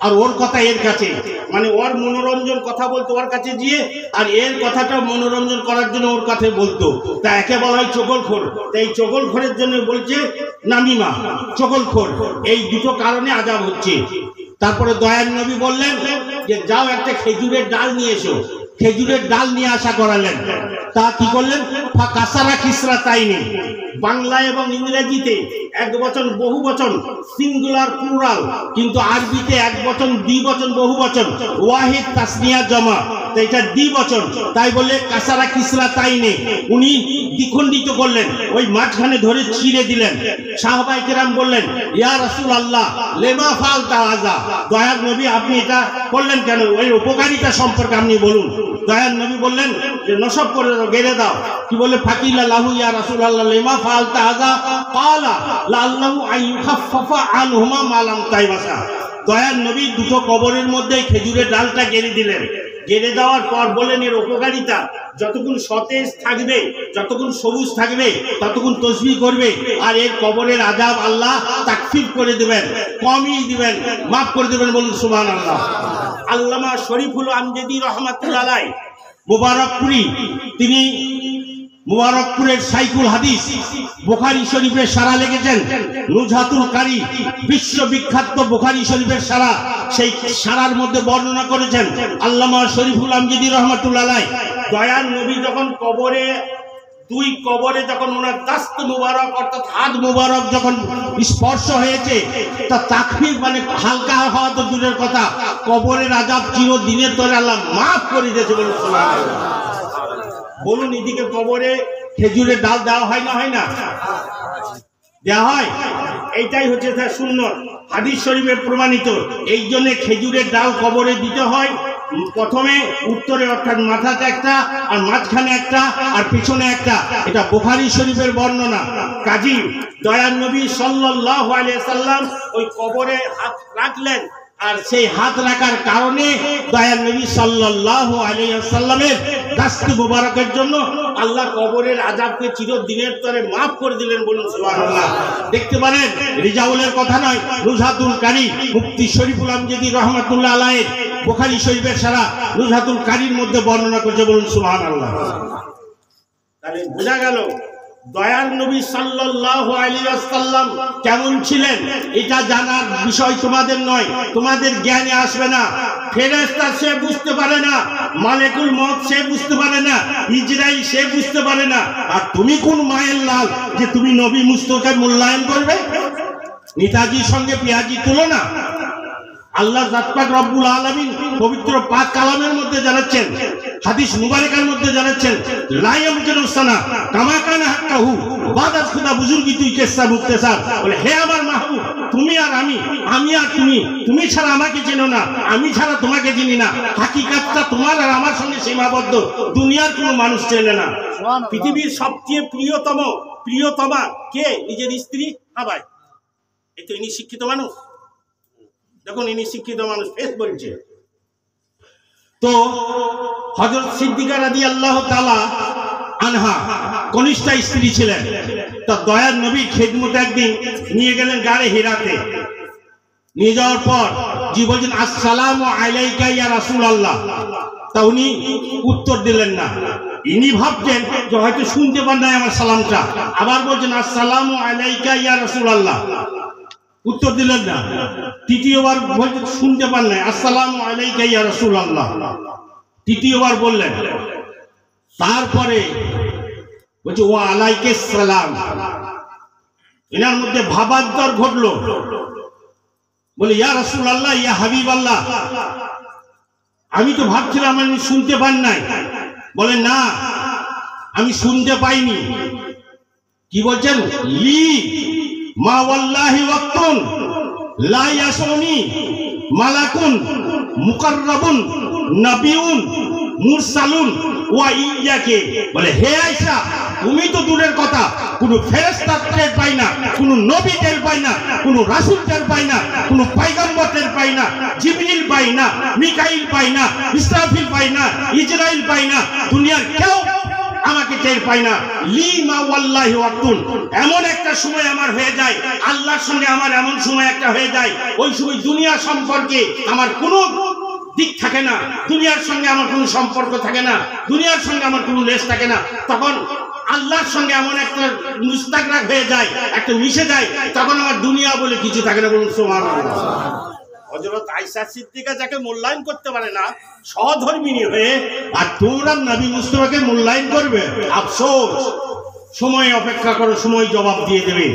S1: আর ওর কথা এর কাছে, মানে ওর মনোরঞ্জন কথা বলতো ওর কাছে গিয়ে, আর এর কথাটা মনোরঞ্জন করার জন্য ওর কাছে বলতো। তা একে বলা হয় চগলখোর। তাই চগলখোরের জন্য বলছে নামিমা, চগলখোর। এই দুটো কারণে আযাব হচ্ছে। তারপরে দয়ার নবী বললেন যে যাও একটা খেজুরের ডাল নিয়ে এসো। খেজুরের ডাল নিয়ে আসা করালেন। তা কি করলেন? ফাকাসারা কিসরাতাইনি, বাংলা এবং ইংরেজিতে এক বচন বহু বচন, সিঙ্গুলার প্লুরাল, কিন্তু আরবিতে এক বচন দ্বিবচন বহু বচন, ওয়াহিদ তাসনিয়া জমা, তাই এটা দ্বিবচন। তাই বলে কাসারা কিসরাতাইনি, উনি দ্বিখণ্ডিত করলেন, ওই মাঝখানে ধরে ছিঁড়ে দিলেন। সাহাবায়ে কেরাম বললেন, ইয়া রাসূলুল্লাহ লিমা ফাআলতা হাযা, দয়ার নবী আপনি এটা করলেন কেন? ওই উপকারিতা সম্পর্কে আপনি বলুন। দয়ার নবী বললেন যে নসব করে দাও, গেড়ে দাও। কি বলে? ফাকিলা লাহু ইয়া রাসূলুল্লাহ লিমা ফাআলতা হাযা ক্বালা লাআল্লাহু আন ইউখাফফাফা আনহুমা মা লাম তাইবাসা। দয়ার নবী দুটো কবরের মধ্যে খেজুরের ডালটা গেড়ে দিলেন। গেড়ে দেওয়ার পর বলেন এর উপকারিতা, যতক্ষণ সতেজ থাকবে, যতক্ষণ সবুজ থাকবে, ততক্ষণ তাসবিহ করবে, আর এর কবরের আযাব আল্লাহ তাকফীর করে দেবেন, কমিয়ে দিবেন, মাফ করে দেবেন। বলুন সুবহানাল্লাহ। আল্লামা শরীফুল আমজাদি রহমাতুল্লাহ আলাইহি মুবারকপুরি, তিনি মুবারকপুরের সাইকুল হাদিস বুখারী শরীফের সারা লিখেছেন। নুজহাতুল কারি, বিশ্ববিখ্যাত বুখারী শরীফের সারা, সেই সারার মধ্যে বর্ণনা করেছেন আল্লামা শরীফুল আমজাদি রহমাতুল্লাহ আলাইহি। দয়ার নবী যখন কবরে, দুই কবরে যখন ওনার দাস্ত মুবারক অর্থাৎ হাত মুবারক যখন স্পর্শ হয়েছে, তা তাকফীর মানে হালকা হওয়া তো দূরের কথা, কবরের আযাব চিরদিনের ধরে আল্লাহ মাফ করে দিয়েছে। বলুন সুবহানাল্লাহ। বলুন, এদিকে কবরে খেজুরের ডাল দেওয়া হয় না, হয় না? দেওয়া হয়। এইটাই হচ্ছে তার সুন্নত, হাদিস শরীফে প্রমাণিত। এই জন্য খেজুরের ডাল কবরে দিতে হয়। প্রথমে উত্তরে অর্থাৎ মাথাতে একটা, আর মাঝখানে একটা, আর পিছনে একটা। এটা বুখারী শরীফের বর্ণনা। কাজী দয়ার নবী সাল্লাল্লাহু আলাইহি সাল্লাম ওই কবরে হাত রাখলেন, আর সেই হাত রাখার কারণে দয়ার নবী সাল্লাল্লাহু আলাইহি সাল্লামের দাস্তে মোবারকের জন্য আল্লাহ কবরের আযাবকে চিরদিনের তরে মাফ করে দিলেন, বলুন সুবহানাল্লাহ। দেখতে পারেন রিজাউলের কথা নয়, নুজহাতুল কারী মুফতি শরীফুল আমজদি রহমাতুল্লাহ আলাইহি বুখারী শরীফের সারা নুজহাতুল কারীর মধ্যে বর্ণনা করছে, বলুন সুবহানাল্লাহ। তাহলে বোঝা গেল দয়ার নবী সাল্লাল্লাহু আলাইহি ওয়াসাল্লাম কেমন ছিলেন এটা জানার বিষয় তোমাদের নয়, তোমাদের জ্ঞানে আসবে না। ফেরেশতা সে বুঝতে পারে না, মালাকুল মউত সে বুঝতে পারে না, ইজরাইল সে বুঝতে পারে না। আর তুমি কোন মায়ের লাল যে তুমি নবী মুস্তাফাকে মূল্যায়ন করবে? নেতাজির সঙ্গে পেঁয়াজি তুলনা। আল্লাহ জাত পাক রব্বুল আলামিন পবিত্র পাক কালামের মধ্যে জানাচ্ছেন, হাদিস মুবারকের মধ্যে জানাচ্ছেন, লা ইয়ামকিনু সানা কামা কানা হাক্কাহু বাদাত খুদা বুজুর্গি তুই কেসা মুক্তেসার। বলে হে আমার মাহবুব, তুমি আর আমি, আমি আর তুমি, তুমি ছাড়া আমাকে চেনো না, আমি ছাড়া তোমাকে চিনি না। হাকিকাতটা তোমার আর আমার সঙ্গে সীমাবদ্ধ, দুনিয়ার কোনো মানুষ চেনে না। পৃথিবীর সবচেয়ে প্রিয়তমা কে? নিজের স্ত্রী। হ্যাঁ ভাই, এই তো ইনি শিক্ষিত মানুষ, দেখুন ইনি শিক্ষিত মানুষ, ফেস বলছে। তো হযরত সিদ্দিকা রাদিয়াল্লাহু তাআলা আনহা কনিষ্ঠা স্ত্রী ছিলেন। তো দয়ার নবী খেদমতে একদিন নিয়ে গেলেন গাড়ি হিরাতে। নিয়ে যাওয়ার পর জি বলছেন, আসসালামু আলাইকা ইয়া রাসূলুল্লাহ। তা উনি উত্তর দিলেন না। ইনি ভাবছেন যে হয়তো শুনতে পান নাই আমার সালামটা, আবার বলছেন আসসালামু আলাইকা ইয়া রাসূলুল্লাহ, উত্তর দিলেন না। তৃতীয়বার বলছেন শুনতে পান নাই, আসসালামু আলাইকা ইয়া রাসূলুল্লাহ, তৃতীয়বার বললেন। তারপরে বলছে ওয়া আলাইকাস সালাম। এনার মধ্যে ভাবান্তর ঘটলো। বলে ইয়া রাসূলুল্লাহ, ইয়া হাবিবাল্লাহ, আমি তো ভাবছিলাম আমি শুনতে পান নাই। বলে না, আমি শুনতে পাইনি। কি বলছেন? লি মা ওয়াল্লাহি ওয়াক্তুন লা ইয়াসুনি মালাকুন মুকাররাবুন নাবিউন মুরসালুন ওয়া ইয়াকে। বলে হে আয়েশা, তুমি তো দূরের কথা, কোনো ফেরেশতা টের পাই না, কোনো নবী টের পাই না, কোনো রাসূল টের পাই না, কোনো পয়গম্বর টের পাই না, জিবরিল পাই না, মিকাইল পাই না, ইসরাফিল পাই না, ইজরাইল পাই না, দুনিয়ার কেউ আমাকে টের পাই না। লি মা ওয়াল্লাহি ওয়াক্তুন, এমন একটা সময় আমার হয়ে যায়, আল্লাহর সঙ্গে আমার এমন সময় একটা হয়ে যায়, ওই সময় দুনিয়া সম্পর্কে আমার কোনো দিক থাকে না, দুনিয়ার সঙ্গে আমার কোনো সম্পর্ক থাকে না, দুনিয়ার সঙ্গে আমার কোনো লেশ থাকে না। তখন আল্লাহর সঙ্গে এমন একটা মুস্তাগরাক হয়ে যায়, একটা মিশে যায়, তখন আমার দুনিয়া বলে কিছু থাকে না, বলুন সুবহানাল্লাহ। হযরত আয়েশা সিদ্দিকা যাকে মূল্যায়ন করতে পারে না সহধর্মিণী হয়ে, আর তোমরা নবী মুস্তাফাকে মূল্যায়ন করবে? আফসোস। সময় অপেক্ষা করো, সময় জবাব দিয়ে দেবে।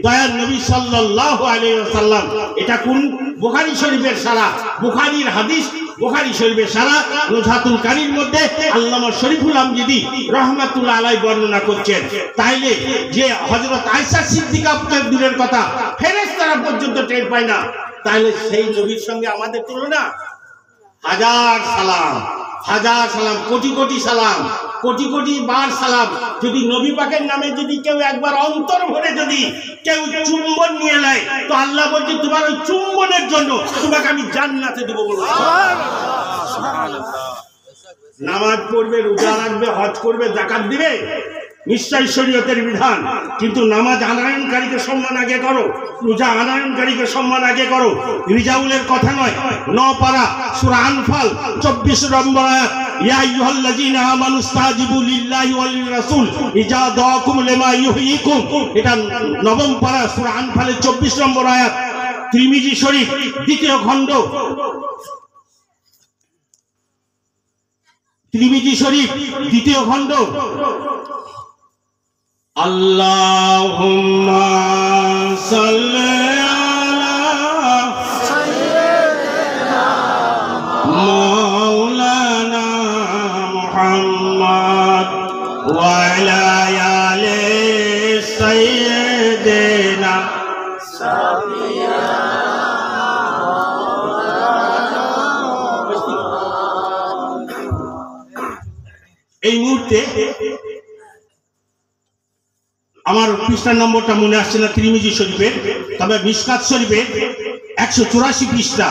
S1: দয়ার নবী সাল্লাল্লাহু আলাইহি ওয়াসাল্লাম, এটা কোন? বুখারী শরীফের সারা, বুখারীর হাদিস, বুখারী শরীফের সারা নুজহাতুল কারীর মধ্যে আল্লামা শরীফুল আমজদি রাহমাতুল্লাহ আলাইহি বর্ণনা করছেন। তাইলে যে হযরত আয়েশা সিদ্দিকা দূরের কথা, ফেরেশতারা পর্যন্ত টের পায় না, তাহলে সেই নবীর সঙ্গে আমাদের তুলনা? হাজার সালাম, হাজার সালাম, কোটি কোটি সালাম, কোটি কোটি বার সালাম। যদি নবী পাকের নামে যদি কেউ একবার অন্তর ভরে যদি কেউ চুম্বন নিয়ে নেয়, তো আল্লাহ বলছে তোমার ওই চুম্বনের জন্য তোমাকে আমি জান্নাতে দেবো। নামাজ পড়বে, রোজা রাখবে, হজ করবে, যাকাত দিবে, নিশ্চয় শরীয়তের বিধান, কিন্তু নামাজ আনয়নকারীকে সম্মান আগে করো, রোজা আনয়নকারীকে সম্মান আগে করো। রিজাউলের কথা নয়, 9 পারা সূরা আনফাল 24 নম্বর আয়াত, ইয়া আইয়ুহাল্লাযীনা আমানু ইসতাজিবু লিল্লাহি ওয়াল রাসূল ইজা দাআকুম লিমা ইউহয়িকুম। এটা 9 পারা সূরা আনফালের 24 নম্বর আয়াত। তিরমিজি শরীফ 2য় খণ্ড, তিরমিজি শরীফ 2য় খণ্ড। আল্লাহুম্মা সাল্লি আলা সাইয়্যিদিনা মাওলানা মুহাম্মদ ওয়া আলা আলি সাইয়্যিদিনা এই মুহূর্তে আমার পৃষ্ঠা নম্বরটা মনে আসছে না তিরমিজি শরীফের, তবে মিশকাত শরীফের 184 পৃষ্ঠা,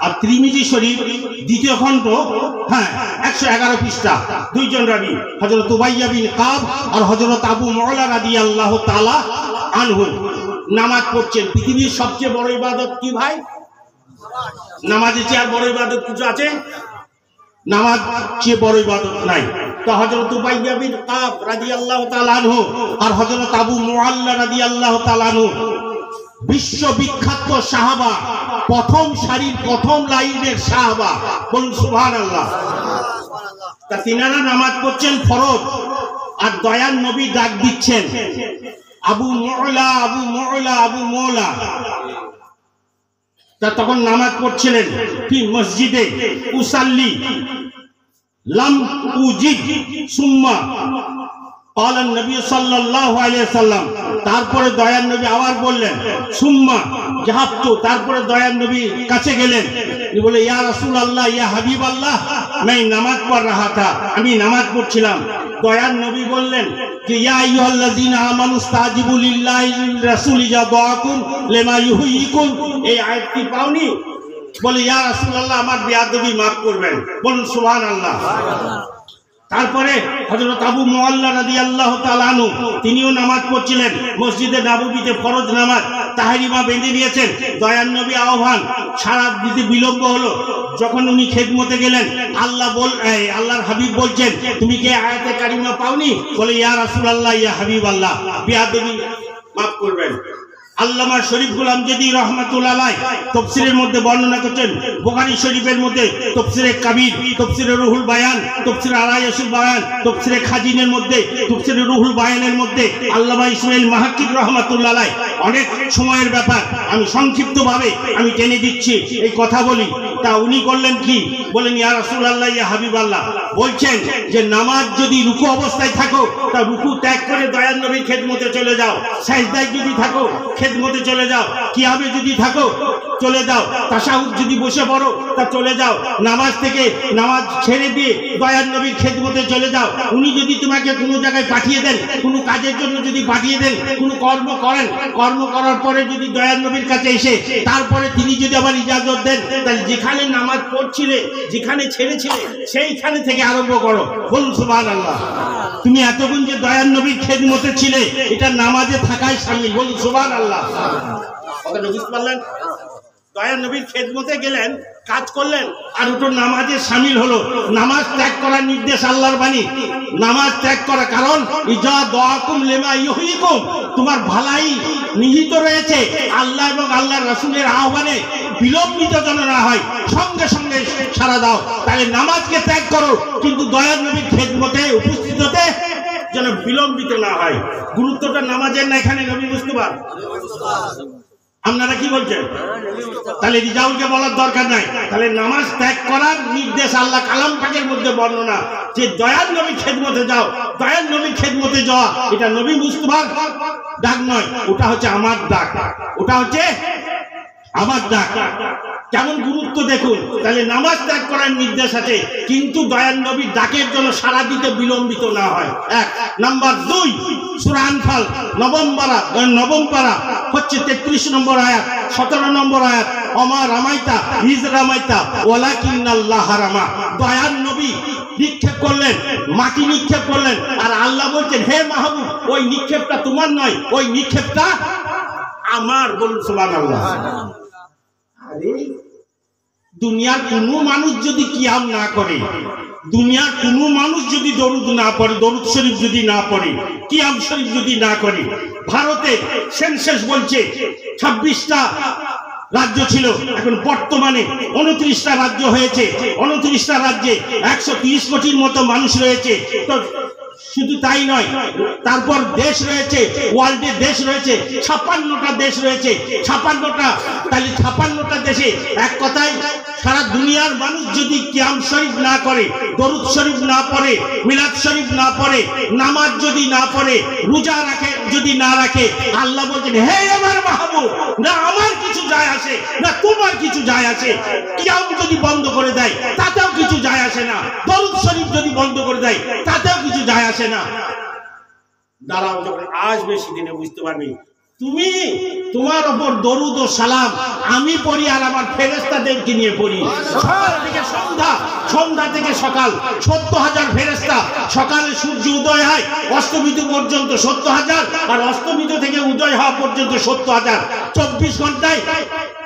S1: আর তিরমিজি শরীফ 2য় খণ্ড, হ্যাঁ 111 পৃষ্ঠা, দুইজন রাবী, হযরত উবাইয়া বিন কাব আর হযরত আবু মুআলা রাদিয়াল্লাহু তাআলা আনহু নামাজ পড়ছেন। পৃথিবীর সবচেয়ে বড় ইবাদত কি ভাই? নামাজের চেয়ে আর বড় ইবাদত কিছু আছে? নামাজ চেয়ে বড় ইবাদত নাই। তো হযরত উবাইয়া বিন কাব রাদিয়াল্লাহু তাআলা আনহু আর হযরত আবু মুআল্লা রাদিয়াল্লাহু তাআলা আনহু বিশ্ববিখ্যাত সাহাবা, প্রথম সারির প্রথম লাইনের সাহাবা, বলুন সুবহানাল্লাহ। তা তিনারা নামাজ পড়ছেন ফরজ, আর দয়ার নবী ডাক দিচ্ছেন আবু মুআলা, আবু মুআলা, আবু মুআলা। তা তখন নামাজ পড়ছিলেন কি মসজিদে, উসাল্লি লাম উজিদ সুম্মা قال النبي صلى الله عليه وسلم, তারপরে দয়ার নবী আবার বললেন সুম্মা যাহাবতু, তারপরে দয়ার নবী কাছে গেলেন, বলে ইয়া রাসূলুল্লাহ, ইয়া হাবিবাল্লাহ, मैं নামাজ পড় रहा था, আমি নামাজ পড়ছিলাম। দয়ার নবী বললেন যে ইয়া আইয়ুহাল্লাযীনা আমানু ইসতাজিবু লিল্লাহি ওয়াল রাসূলি ইযা দাআকুম লিমা ইউহয়িকুম, এই আয়াতটি পাওনি? বলে ইয়া রাসূলুল্লাহ, আমার বেয়াদবি মাফ করবেন, বলুন সুবহানাল্লাহ। তারপরে হযরত আবু মুআল্লা রাদিয়াল্লাহু তাআলা আনহু তিনিও নামাজ পড়ছিলেন মসজিদে নববীতে, ফরজ নামাজ, তাহরিমা বেঁধে নিয়েছেন। দয়ার নবী আহ্বান, সারা দিতে বিলম্ব হলো। যখন উনি খেদমতে গেলেন, আল্লাহর হাবিব বলছেন তুমি কি আয়াতে কারিমা পাওনি? বলে ইয়া রাসূলুল্লাহ, ইয়া হাবিবাল্লাহ, বেয়াদবি মাফ করবেন। আল্লামা শরীফ গোলাম জেদি রহমাতুল্লাহ আলাইহি তাফসীরের মধ্যে বর্ণনা করছেন, বুখারী শরীফের মধ্যে তাফসীরে কাবীর, তাফসীরে রুহুল বায়ান, তাফসীরে আরায়াসুল বায়ান, তাফসীরে খাজিনের মধ্যে, তাফসীরে রুহুল বায়ানের মধ্যে আল্লামা ইসমাঈল মাহাক্কিক রহমাতুল্লাহ আলাইহি অনেক সময়ের ব্যাপার, আমি সংক্ষিপ্তভাবে আমি টেনে দিচ্ছি, এই কথা বলি। তা উনি করলেন কি, বলেন ইয়া রাসূলুল্লাহ, ইয়া হাবিবাল্লাহ, বলছেন যে নামাজ যদি রুকু অবস্থায় থাকো তা রুকু ত্যাগ করে দয়ার নবীর খেদমতে চলে যাও, সাজদায় যদি থাকো খেদমতে চলে যাও, কিয়ামে যদি থাকো চলে যাও, তাশাহুদ যদি বসে পড়ো তা চলে যাও, নামাজ থেকে নামাজ ছেড়ে দিয়ে দয়ার নবীর খেদমতে চলে যাও। উনি যদি তোমাকে কোনো জায়গায় পাঠিয়ে দেন, কোনো কাজের জন্য যদি পাঠিয়ে দেন, কোনো কর্ম করেন, কর্ম করার পরে যদি দয়ার নবীর কাছে এসে তারপরে তিনি যদি আবার ইজাজত দেন, তাহলে যেখানে নামাজ পড়ছিলে, যেখানে ছেড়েছিলে সেইখানে থেকে আরম্ভ করো, বলুন সুবহানাল্লাহ। তুমি এতক্ষণ যে দয়ার নবীর খেদমতে ছিলে, এটা নামাজে থাকাই শামিল, বলুন সুবহানাল্লাহ। কথাটা বুঝতে পারলেন? দয়ার নবীর খেদমতে গেলেন, কাজ করলেন, আর ওটা নামাজে শামিল হলো। নামাজ ত্যাগ করার নির্দেশ আল্লাহর বাণী, নামাজ ত্যাগ করা, কারণ ইজা দাআকুম লিমা ইউহয়িকুম, তোমার ভালাই নিহিত রয়েছে আল্লাহ এবং আল্লাহর রাসূলের আহ্বানে বিলম্বিত যেন না হয়, সঙ্গে সঙ্গে সাড়া দাও। তাহলে নামাজকে ত্যাগ করো, কিন্তু দয়ার নবীর খেদমতে উপস্থিত হতে যেন বিলম্বিত না হয়। গুরুত্বটা নামাজের না এখানে নবী মুস্তাফা? আপনারা কি বলছেন? তাহলে রিজাউলকে বলার দরকার নাই। তাহলে নামাজ ত্যাগ করার নির্দেশ আল্লাহ কালাম পাকের মধ্যে বর্ণনা, যে দয়ার নবীর খেদমতে যাও, দয়ার নবীর খেদমতে যাওয়া এটা নবী মুস্তাফার ডাক নয়, ওটা হচ্ছে আমার ডাক, ওটা হচ্ছে আমার ডাক। কেমন গুরুত্ব দেখুন। তাহলে নামাজ ত্যাগ করার নির্দেশ আছে, কিন্তু দয়ার নবীর ডাকের জন্য সারা দিতে বিলম্বিত না হয়। এক নাম্বার 2, সূরা আনফাল নবম পারা হচ্ছে 33 নম্বর আয়াত, 17 নম্বর আয়াত, ওমা রামাইতা ইজ রামাইতা ওয়ালাকিন্নাল্লাহ রামা। দয়ার নবী নিক্ষেপ করলেন, মাটি নিক্ষেপ করলেন, আর আল্লাহ বলছেন হে মাহবুব, ওই নিক্ষেপটা তোমার নয়, ওই নিক্ষেপটা আমার, বলুন সুবহানাল্লাহ। আরে দুনিয়ার কোনো মানুষ যদি কিয়াম না করে, দুনিয়ার কোনো মানুষ যদি দরুদ না পড়ে, দরুদ শরীফ যদি না পড়ে, কিয়াম শরীফ যদি না করে, ভারতে সেন্সাস বলছে 26টা রাজ্য ছিল, এখন বর্তমানে 29টা রাজ্য হয়েছে। 29টা রাজ্যে 130 কোটির মতো মানুষ রয়েছে। তো শুধু তাই নয়, তারপর দেশ রয়েছে, ওয়ার্ল্ডে দেশ রয়েছে 56টা দেশ রয়েছে, 56টা। তাহলে 56টা দেশে এক কথায় সারা দুনিয়ার মানুষ যদি কিয়াম শরীফ না করে, দরুদ শরীফ না পড়ে, মিলাদ শরীফ না পড়ে, নামাজ যদি না পড়ে, রোজা রাখে যদি না রাখে, আল্লাহ বলছেন হে আমার মাহবুব, না আমার কিছু যায় আসে না তোমার কিছু যায় আসে। কিয়াম যদি বন্ধ করে দেয় তাতেও কিছু যায় আসে না, দরুদ শরীফ যদি বন্ধ করে দেয় তাতেও কিছু যায় আসে না। দাঁড়াও, যখন আসবে সেদিনে বুঝতে পারবি তুমি তোমার ওপর দরুদ ও সালাম আমি পড়ি আর আমার ফেরেশতাদেরকে নিয়ে পড়ি। সকাল থেকে সন্ধ্যা, সন্ধ্যা থেকে সকাল ৭০,০০০ ফেরেশতা। সকালে সূর্য উদয় হয় অস্তমিত পর্যন্ত ৭০,০০০, আর অস্তমিত থেকে উদয় হওয়া পর্যন্ত ৭০,০০০। ২৪ ঘন্টায়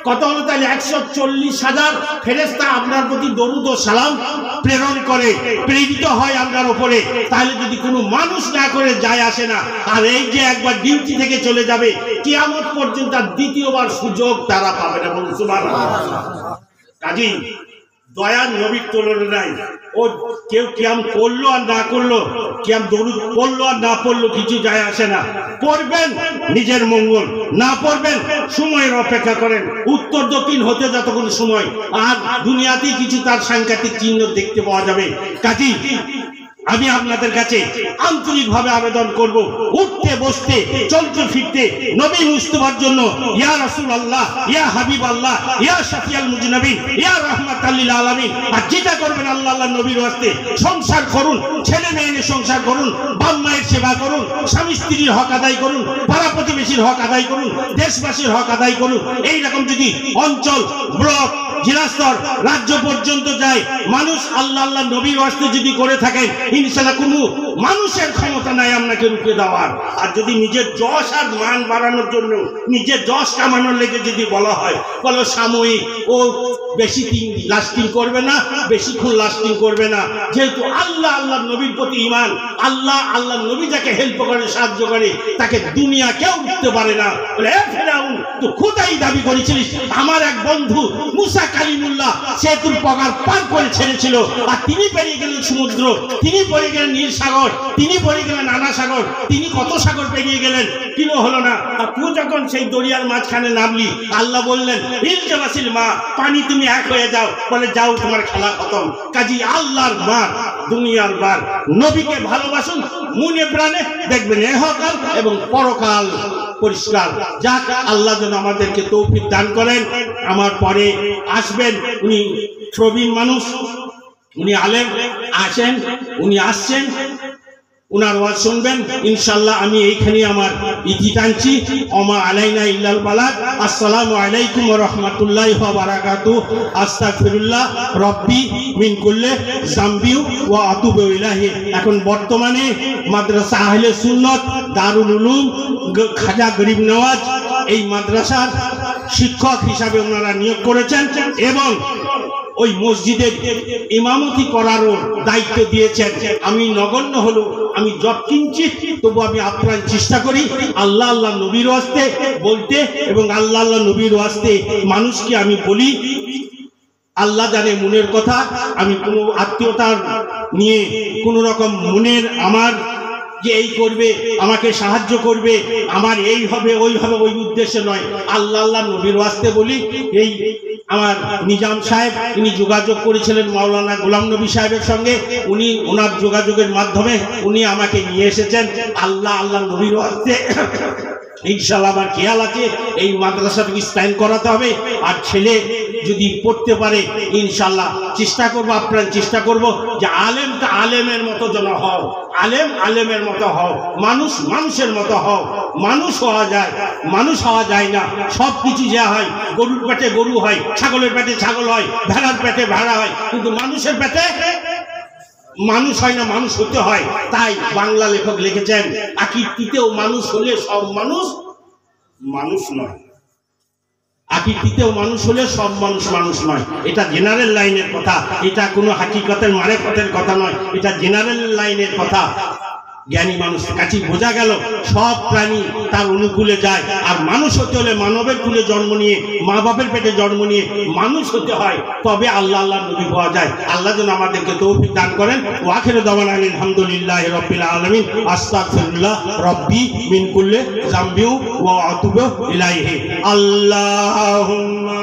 S1: কত হলো তাহলে? ১৪০,০০০ ফেরেশতা আপনার প্রতি দরুদ ও সালাম প্রেরণ করে, প্রেরিত হয় আপনার উপরে। তাহলে যদি কোনো মানুষ না করে যায় আসে না। আর এই যে একবার ডিউটি থেকে চলে যাবে, কিয়ামত পর্যন্ত দ্বিতীয়বার সুযোগ তারা পাবে না। বলুন সুবহানাল্লাহ। কাজী দয়ার নবীর তুলনা নাই। ও কেউ কিয়াম করলো আর না করলো, কিয়াম দরুদ পড়লো আর না পড়লো, কিছু যায় আসে না। পড়বেন নিজের মঙ্গল, না পড়বেন সময়ের অপেক্ষা করেন। উত্তর দক্ষিণ হতে যতক্ষণ সময়, আর দুনিয়াতেই কিছু তার সাংঘাতিক চিহ্ন দেখতে পাওয়া যাবে। কাজী আমি আপনাদের কাছে আন্তরিকভাবে আবেদন করব, উঠতে বসতে চলতে ফিরতে নবী মুস্তাফার জন্য, ইয়া রাসূলুল্লাহ, ইয়া হাবিবাল্লাহ, ইয়া শাফিউল মুজনাবিন, ইয়া রাহমাতাল লিল আলামিন। আর যেটা করবেন আল্লাহ আল্লাহ নবীর ওয়াস্তে সংসার করুন, ছেলে মেয়ে নিয়ে সংসার করুন, বাপ মায়ের সেবা করুন, স্বামী স্ত্রীর হক আদায় করুন, পাড়া প্রতিবেশীর হক আদায় করুন, দেশবাসীর হক আদায় করুন। এই রকম যদি অঞ্চল, ব্লক, জেলা স্তর, রাজ্য পর্যন্ত যায়, মানুষ আল্লাহ আল্লাহ নবীর ওয়াস্তে যদি করে থাকেন, ইনশাআল্লাহ কোনো মানুষের ক্ষমতা নাই আপনাকে রুখে দেওয়ার। আর যদি নিজের যশ আর মান বাড়ানোর জন্য, নিজের যশ কামানোর লেগে যদি বলা হয়, বলো সাময়িক, ও বেশি দিন লাস্টিং করবে না, বেশিক্ষণ লাস্টিং করবে না। যেহেতু আল্লাহ আল্লাহ নবীর প্রতি ঈমান, আল্লাহ আল্লাহ নবী যাকে হেল্প করে, সাহায্য করে, তাকে দুনিয়া কেউ উঠতে পারে না। বলে এ ফেরাউন, তো খোদাই দাবি করেছিলিস। আমার এক বন্ধু মুসা কালিমুল্লাহ সেতুর পগার পার করে ছেড়েছিল, আর তিনি পেরিয়ে গেলেন সমুদ্র, তিনি পেরিয়ে গেলেন নীল সাগর, তিনি পেরিয়ে গেলেন নানা সাগর, তিনি কত সাগর পেরিয়ে গেলেন, কিন্তু হলো না। আর তুই যখন সেই দরিয়ার মাঝখানে নামলি, আল্লাহ বললেন ইলজামাসিল মা, পানি তুমি এক হয়ে যাও। বলে যাও, তোমার খেলা খতম। কাজী আল্লাহর বার, দুনিয়ার বার, নবীকে ভালোবাসুন মনে প্রাণে, দেখবেন ইহকাল এবং পরকাল পরিষ্কার। যাক, আল্লাহ যেন আমাদেরকে তৌফিক দান করেন। আমার পরে আসবেন উনি প্রবীণ মানুষ, উনি আলেম, আসেন, উনি আসছেন, উনার ওয়াজ শুনবেন ইনশাআল্লাহ। আমি এইখানে আমার ইতি টানছি। ওমা আলাইনা ইল্লাল বালাগ। আসসালামু আলাইকুম ওয়া রাহমাতুল্লাহি ওয়া বারাকাতুহু। আস্তাগফিরুল্লাহ রব্বি মিন কুল্লি যামবি ওয়া আতুবু ইলাইহি। এখন বর্তমানে মাদ্রাসা আহলে সুন্নাত দারুল উলুম খাজা গরিব নওয়াজ এই মাদ্রাসার শিক্ষক হিসাবে ওনারা নিয়োগ করেছেন এবং ওই মসজিদের ইমামতি করারও দায়িত্ব দিয়েছেন। আমি নগণ্য হলো, আমি যৎকিঞ্চিত, তবু আমি আপ্রাণ চেষ্টা করি আল্লাহ আল্লাহ নবীর ওয়াস্তে বলতে, এবং আল্লাহ আল্লাহ নবীর ওয়াস্তে মানুষকে আমি বলি। আল্লাহ জানে মনের কথা। আমি কোনো আত্মীয়তার নিয়ে কোনো রকম মনের আমার যে এই করবে, আমাকে সাহায্য করবে, আমার এই হবে ওই হবে, ওই উদ্দেশ্যে নয়। আল্লাহ আল্লাহ নবীর ওয়াস্তে বলি। এই আমার নিজাম সাহেব, ইনি যোগাযোগ করেছিলেন মাওলানা গোলাম নবী সাহেবের সঙ্গে। উনি ওনার যোগাযোগের মাধ্যমে উনি আমাকে নিয়ে এসেছেন। আল্লাহ আল্লাহ নবীর ওয়াস্তে ইনশাআল্লাহ আমার খেয়াল আছে এই মাদ্রাসাটাকে স্থায়ী করাতে হবে। আর ছেলে যদি পড়তে পারে ইনশাআল্লাহ চেষ্টা করবো, আপ্রাণ চেষ্টা করব যে আলেমটা আলেমের মতো যেন হও, আলেম আলেমের মতো হও, মানুষ মানুষের মতো হও। মানুষ হওয়া যায়, মানুষ হওয়া যায় না। সব কিছু যা হয়, গরুর পেটে গরু হয়, ছাগলের পেটে ছাগল হয়, ভেড়ার পেটে ভেড়া হয়, কিন্তু মানুষের পেটে মানুষ হয় না, মানুষ হতে হয়। তাই বাংলা লেখক লিখেছেন, আকৃতিতেও মানুষ হলে সব মানুষ মানুষ নয়, আকৃতিতেও মানুষ হলে সব মানুষ মানুষ নয়। এটা জেনারেল লাইনের কথা, এটা কোনো হাকিকতের মারেফতের কথা নয়, এটা জেনারেল লাইনের কথা। জ্ঞানী মানুষ কাছে বোঝা গেল সব প্রাণী তার অনুকূলে যায়। আর মানুষ হতে হলে মানবের কুলে জন্ম নিয়ে, মা বাপের পেটে জন্ম নিয়ে মানুষ হতে হয়, তবে আল্লাহ আল্লাহ নবী হওয়া যায়। আল্লাহ যেন আমাদেরকে তৌফিক দান করেন। ওয়া আখিরু দাওয়ানা আলহামদুলিল্লাহি রাব্বিল আলামিন। আস্তাগফিরুল্লাহ রব্বি মিন কুল্লি যামবি ওয়া আতুবু ইলাইহি। আল্লাহুম্মা